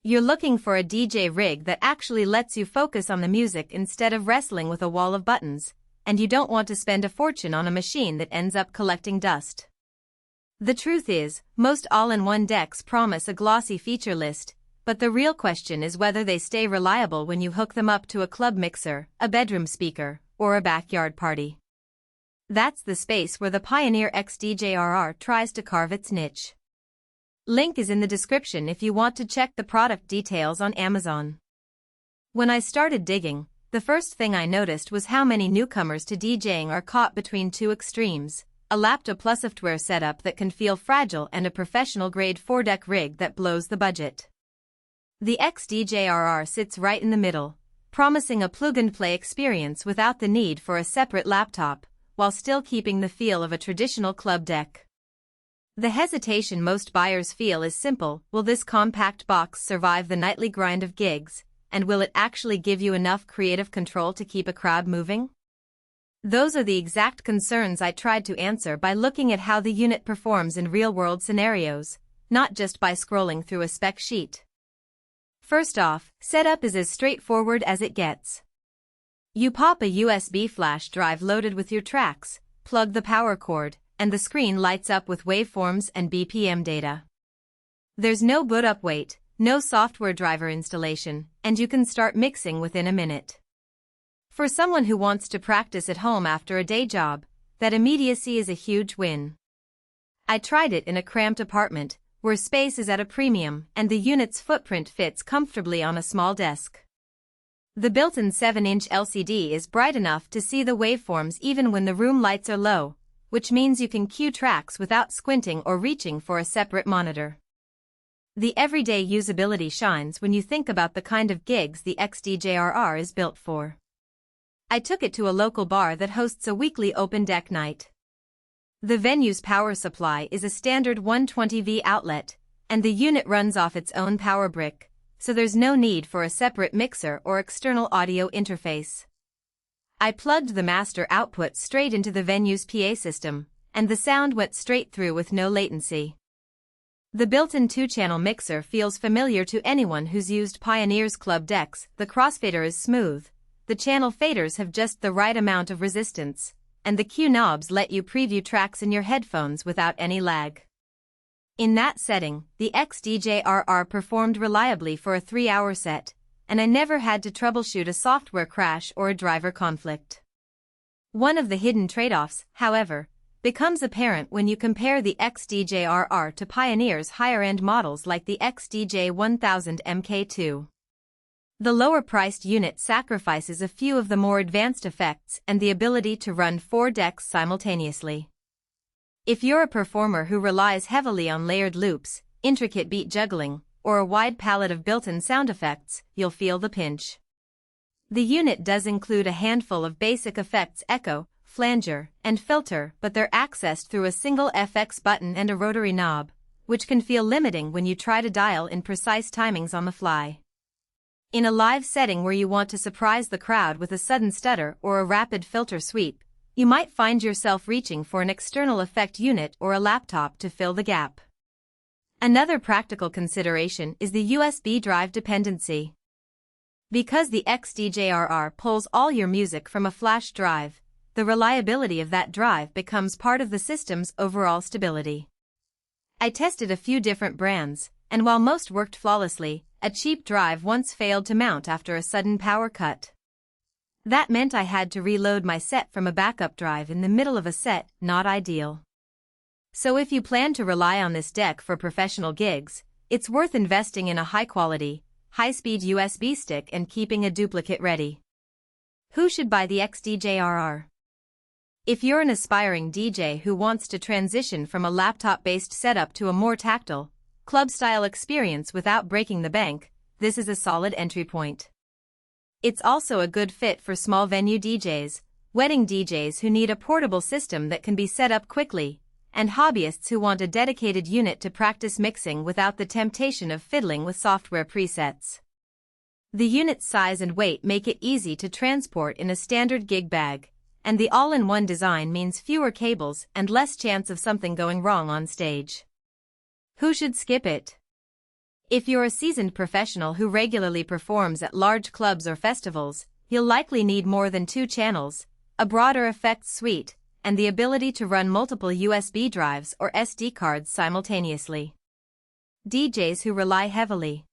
You're looking for a DJ rig that actually lets you focus on the music instead of wrestling with a wall of buttons, and you don't want to spend a fortune on a machine that ends up collecting dust. The truth is, most all-in-one decks promise a glossy feature list, but the real question is whether they stay reliable when you hook them up to a club mixer, a bedroom speaker, or a backyard party. That's the space where the Pioneer XDJ-RR tries to carve its niche. Link is in the description if you want to check the product details on Amazon. When I started digging, the first thing I noticed was how many newcomers to DJing are caught between two extremes, a laptop plus software setup that can feel fragile and a professional-grade 4-deck rig that blows the budget. The XDJ-RR sits right in the middle, promising a plug-and-play experience without the need for a separate laptop, while still keeping the feel of a traditional club deck. The hesitation most buyers feel is simple: will this compact box survive the nightly grind of gigs, and will it actually give you enough creative control to keep a crowd moving? Those are the exact concerns I tried to answer by looking at how the unit performs in real-world scenarios, not just by scrolling through a spec sheet. First off, setup is as straightforward as it gets. You pop a USB flash drive loaded with your tracks, plug the power cord, and the screen lights up with waveforms and BPM data. There's no boot-up wait, no software driver installation, and you can start mixing within a minute. For someone who wants to practice at home after a day job, that immediacy is a huge win. I tried it in a cramped apartment, where space is at a premium and the unit's footprint fits comfortably on a small desk. The built-in 7-inch LCD is bright enough to see the waveforms even when the room lights are low, which means you can cue tracks without squinting or reaching for a separate monitor. The everyday usability shines when you think about the kind of gigs the XDJ-RR is built for. I took it to a local bar that hosts a weekly open deck night. The venue's power supply is a standard 120V outlet, and the unit runs off its own power brick, so there's no need for a separate mixer or external audio interface. I plugged the master output straight into the venue's PA system, and the sound went straight through with no latency. The built-in 2-channel mixer feels familiar to anyone who's used Pioneer's club decks. The crossfader is smooth, the channel faders have just the right amount of resistance, and the cue knobs let you preview tracks in your headphones without any lag. In that setting, the XDJ-RR performed reliably for a 3-hour set, and I never had to troubleshoot a software crash or a driver conflict. One of the hidden trade-offs, however, becomes apparent when you compare the XDJ-RR to Pioneer's higher-end models like the XDJ-1000 MK2. The lower-priced unit sacrifices a few of the more advanced effects and the ability to run 4 decks simultaneously. If you're a performer who relies heavily on layered loops, intricate beat juggling, or a wide palette of built-in sound effects, you'll feel the pinch. The unit does include a handful of basic effects: echo, flanger, and filter, but they're accessed through a single FX button and a rotary knob, which can feel limiting when you try to dial in precise timings on the fly. In a live setting where you want to surprise the crowd with a sudden stutter or a rapid filter sweep, you might find yourself reaching for an external effect unit or a laptop to fill the gap. Another practical consideration is the USB drive dependency. Because the XDJ-RR pulls all your music from a flash drive, the reliability of that drive becomes part of the system's overall stability. I tested a few different brands, and while most worked flawlessly, a cheap drive once failed to mount after a sudden power cut. That meant I had to reload my set from a backup drive in the middle of a set. Not ideal. So if you plan to rely on this deck for professional gigs, it's worth investing in a high-quality, high-speed USB stick and keeping a duplicate ready. Who should buy the XDJ-RR? If you're an aspiring DJ who wants to transition from a laptop-based setup to a more tactile, club-style experience without breaking the bank, this is a solid entry point. It's also a good fit for small venue DJs, wedding DJs who need a portable system that can be set up quickly, and hobbyists who want a dedicated unit to practice mixing without the temptation of fiddling with software presets. The unit's size and weight make it easy to transport in a standard gig bag, and the all-in-one design means fewer cables and less chance of something going wrong on stage. Who should skip it? If you're a seasoned professional who regularly performs at large clubs or festivals, you'll likely need more than 2 channels, a broader effects suite, and the ability to run multiple USB drives or SD cards simultaneously. DJs who rely heavily